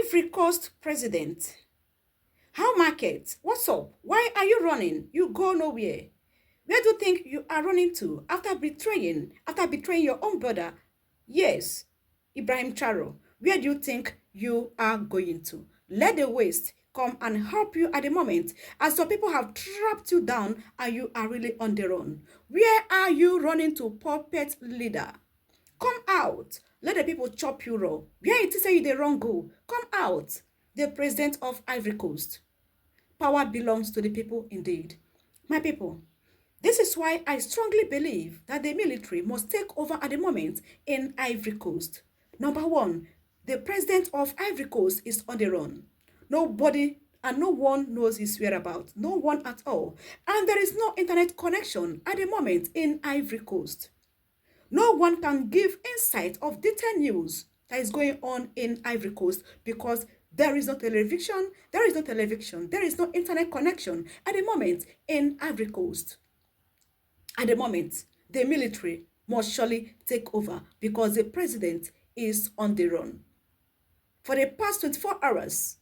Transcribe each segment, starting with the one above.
Ivory Coast president. How market? What's up? Why are you running? You go nowhere. Where do you think you are running to after betraying your own brother? Yes, Ibrahim Traore. Where do you think you are going to? Let the West come and help you at the moment, as some people have trapped you down and you are really on the run. Where are you running to, puppet leader? Come out. Let the people chop you raw. Where it is say you the wrong go. Come out. The president of Ivory Coast. Power belongs to the people indeed. My people, this is why I strongly believe that the military must take over at the moment in Ivory Coast. Number one, the president of Ivory Coast is on the run. Nobody and no one knows his whereabouts. No one at all. And there is no internet connection at the moment in Ivory Coast. No one can give insight of detailed news that is going on in Ivory Coast because there is no television, there is no internet connection at the moment in Ivory Coast. At the moment, the military must surely take over because the president is on the run. For the past 24 hours,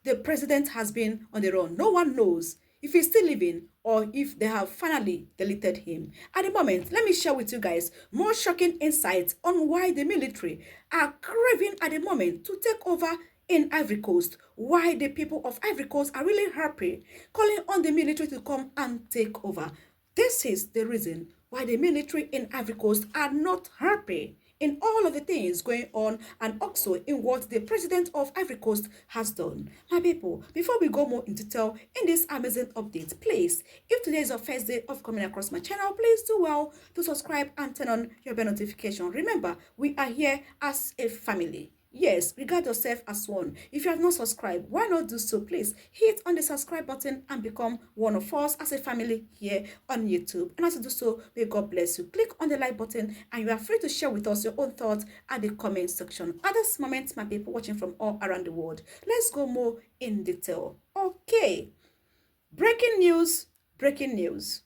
the president has been on the run. No one knows if he's still living or if they have finally deleted him. At the moment, let me share with you guys more shocking insights on why the military are craving at the moment to take over in Ivory Coast, why the people of Ivory Coast are really happy, calling on the military to come and take over. This is the reason why the military in Ivory Coast are not happy in all of the things going on and also in what the president of Ivory Coast has done. My people, before we go more in detail in this amazing update, please, if today is your first day of coming across my channel, please do well to subscribe and turn on your bell notification. Remember, we are here as a family. Yes, regard yourself as one. If you have not subscribed, why not do so? Please hit on the subscribe button and become one of us as a family here on YouTube. And as you do so, may God bless you. Click on the like button and you are free to share with us your own thoughts at the comment section. At this moment, my people watching from all around the world, let's go more in detail. Okay, breaking news, breaking news.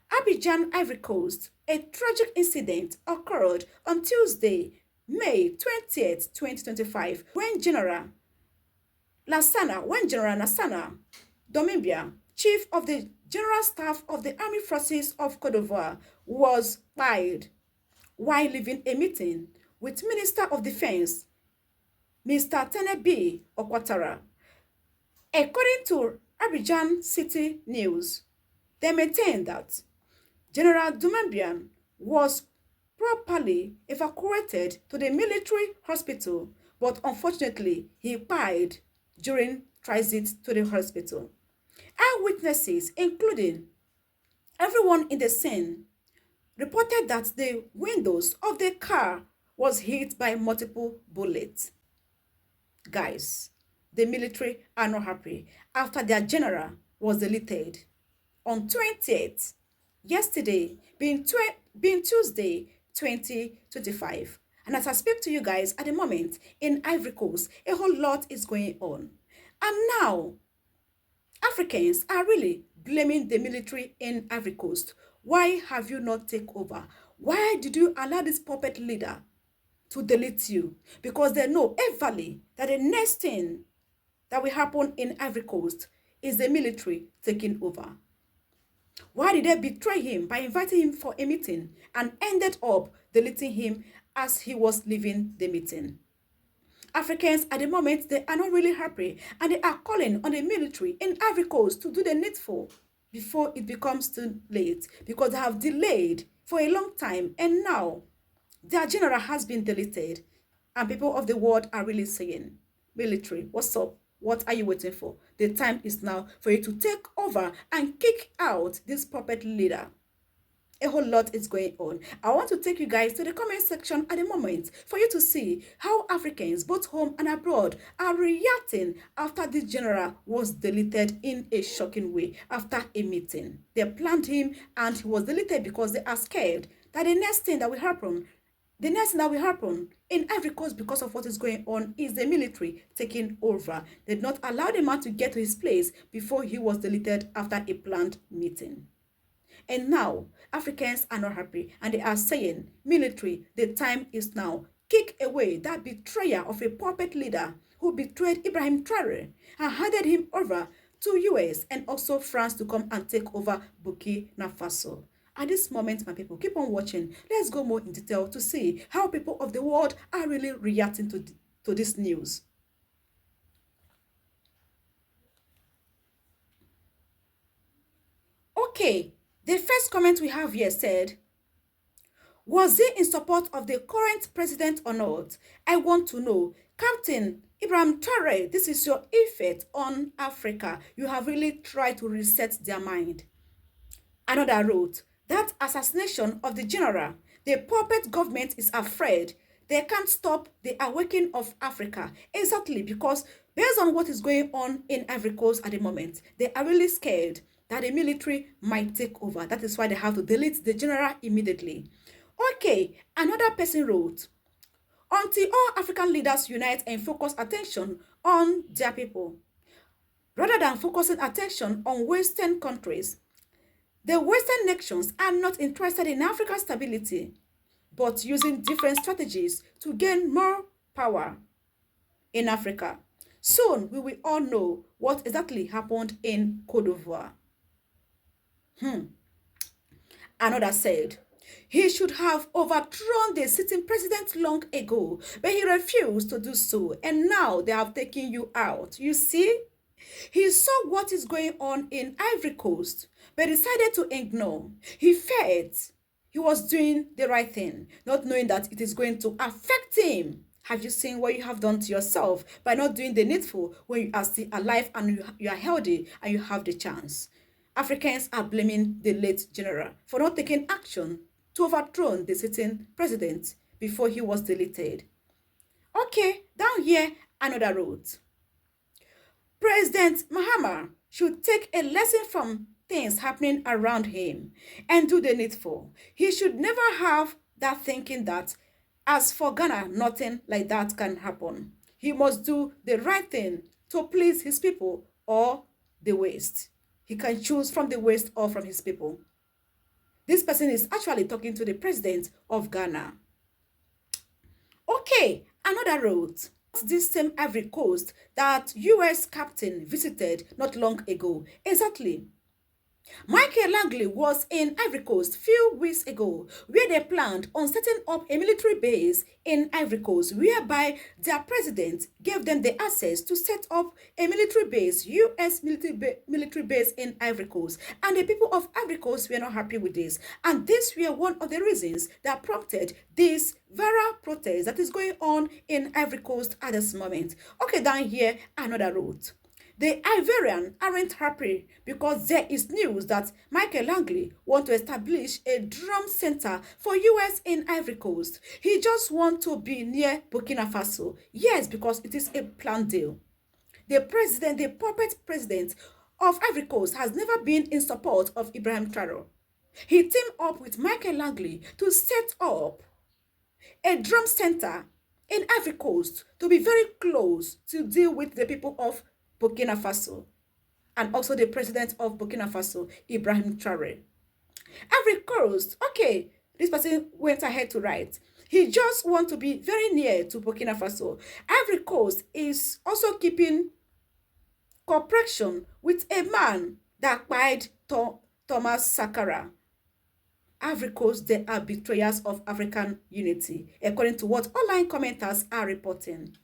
Abidjan, Ivory Coast. A tragic incident occurred on Tuesday, May 20th, 2025, when General Lassana Domembia, Chief of the General Staff of the Army Forces of Côte d'Ivoire, was fired while leaving a meeting with Minister of Defense, Mr. Tenebi Okwatara. According to Abidjan City News, they maintained that General Domembia was properly evacuated to the military hospital, but unfortunately, he died during transit to the hospital. Eyewitnesses, including everyone in the scene, reported that the windows of the car was hit by multiple bullets. Guys, the military are not happy after their general was deleted on 20th, yesterday, being Tuesday, 2025. And as I speak to you guys at the moment in Ivory Coast, a whole lot is going on. And now, Africans are really blaming the military in Ivory Coast. Why have you not taken over? Why did you allow this puppet leader to delete you? Because they know everly that the next thing that will happen in Ivory Coast is the military taking over. Why did they betray him by inviting him for a meeting and ended up deleting him as he was leaving the meeting? Africans at the moment, they are not really happy and they are calling on the military in Ivory Coast to do the needful before it becomes too late, because they have delayed for a long time and now their general has been deleted and people of the world are really saying, military, what's up? What are you waiting for? The time is now for you to take over and kick out this puppet leader. A whole lot is going on. I want to take you guys to the comment section at the moment for you to see how Africans, both home and abroad, are reacting after this general was deleted in a shocking way after a meeting. They planned him and he was deleted because they are scared that the next thing that will happen in Ivory Coast because of what is going on is the military taking over. They did not allow the man to get to his place before he was deleted after a planned meeting. And now, Africans are not happy and they are saying, military, the time is now. Kick away that betrayer of a puppet leader who who betrayed Ibrahim Traore and handed him over to US and also France to come and take over Burkina Faso. At this moment, my people, keep on watching. Let's go more in detail to see how people of the world are really reacting to this news. Okay, the first comment we have here said, was he in support of the current president or not? I want to know. Captain Ibrahim Traore, this is your effect on Africa. You have really tried to reset their mind. Another wrote, that assassination of the general, the puppet government is afraid. They can't stop the awakening of Africa. Exactly, because based on what is going on in Ivory Coast at the moment, they are really scared that the military might take over. That is why they have to delete the general immediately. Okay, another person wrote, until all African leaders unite and focus attention on their people, rather than focusing attention on Western countries, the Western nations are not interested in Africa's stability, but using different strategies to gain more power in Africa. Soon, we will all know what exactly happened in Côte d'Ivoire. Another said, he should have overthrown the sitting president long ago, but he refused to do so, and now they have taken you out. You see? He saw what is going on in Ivory Coast, but decided to ignore. He felt he was doing the right thing, not knowing that it is going to affect him. Have you seen what you have done to yourself by not doing the needful when you are still alive and you are healthy and you have the chance? Africans are blaming the late general for not taking action to overthrow the sitting president before he was deleted. Okay, down here, another wrote, President Mahama should take a lesson from things happening around him and do the needful. He should never have that thinking that, as for Ghana, nothing like that can happen. He must do the right thing to please his people or the West. He can choose from the West or from his people. This person is actually talking to the president of Ghana. Okay, another wrote, this same Ivory Coast that US captain visited not long ago. Exactly. Michael Langley was in Ivory Coast few weeks ago, where they planned on setting up a military base in Ivory Coast, whereby their president gave them the access to set up a military base, US military base in Ivory Coast. And the people of Ivory Coast were not happy with this. And this were one of the reasons that prompted this viral protest that is going on in Ivory Coast at this moment. Okay, down here, another route. The Ivorians aren't happy because there is news that Michael Langley wants to establish a drum center for US in Ivory Coast. He just wants to be near Burkina Faso. Yes, because it is a planned deal. The puppet president of Ivory Coast has never been in support of Ibrahim Traore. He teamed up with Michael Langley to set up a drum center in Ivory Coast to be very close to deal with the people of Burkina Faso and also the president of Burkina Faso, Ibrahim Traore. Ivory Coast, okay, this person went ahead to write, he just wants to be very near to Burkina Faso. Ivory Coast is also keeping cooperation with a man that died, Thomas Sankara. Ivory Coast, they are betrayers of African unity, according to what online commenters are reporting.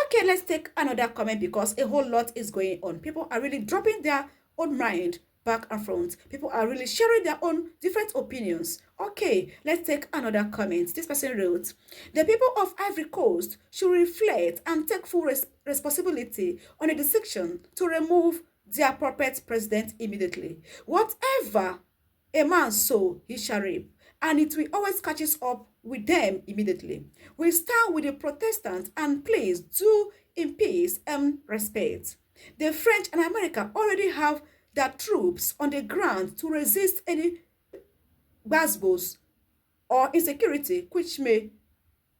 Okay, let's take another comment because a whole lot is going on. People are really dropping their own mind back and front. People are really sharing their own different opinions. Okay, let's take another comment. This person wrote, the people of Ivory Coast should reflect and take full responsibility on a decision to remove their puppet president immediately. Whatever a man sow, he shall reap, and it will always catches up with them immediately. We start with the Protestants and please do in peace and respect. The French and America already have their troops on the ground to resist any basbos or insecurity which may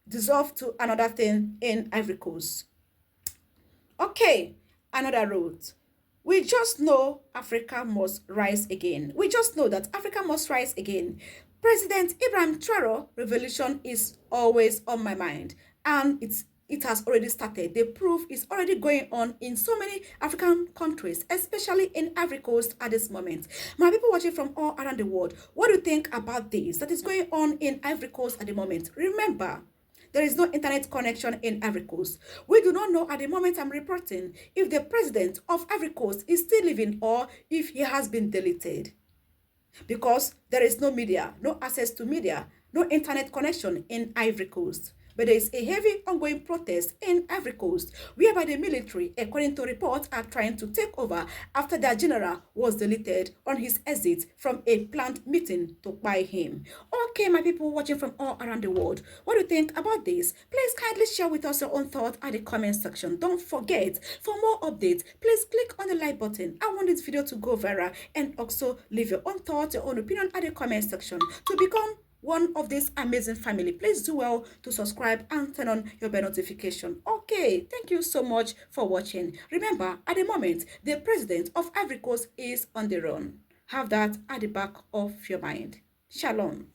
dissolve to another thing in Ivory Coast. Okay, another road. We just know Africa must rise again. We just know that Africa must rise again. President Ibrahim Traore revolution is always on my mind, and it's it has already started. The proof is already going on in so many African countries, especially in Ivory Coast at this moment. My people watching from all around the world, what do you think about this that is going on in Ivory Coast at the moment? Remember, there is no internet connection in Ivory Coast. We do not know at the moment I'm reporting if the president of Ivory Coast is still living or if he has been deleted. Because there is no media, no access to media, no internet connection in Ivory Coast. But there is a heavy ongoing protest in Ivory Coast, whereby the military, according to reports, are trying to take over after their general was deleted on his exit from a planned meeting to buy him. Okay, my people watching from all around the world, what do you think about this? Please kindly share with us your own thoughts at the comment section. Don't forget, for more updates, please click on the like button. I want this video to go viral, and also leave your own thoughts, your own opinion at the comment section to become one of this amazing family. Please do well to subscribe and turn on your bell notification. Okay, thank you so much for watching. Remember, at the moment, the president of Ivory Coast is on the run. Have that at the back of your mind. Shalom.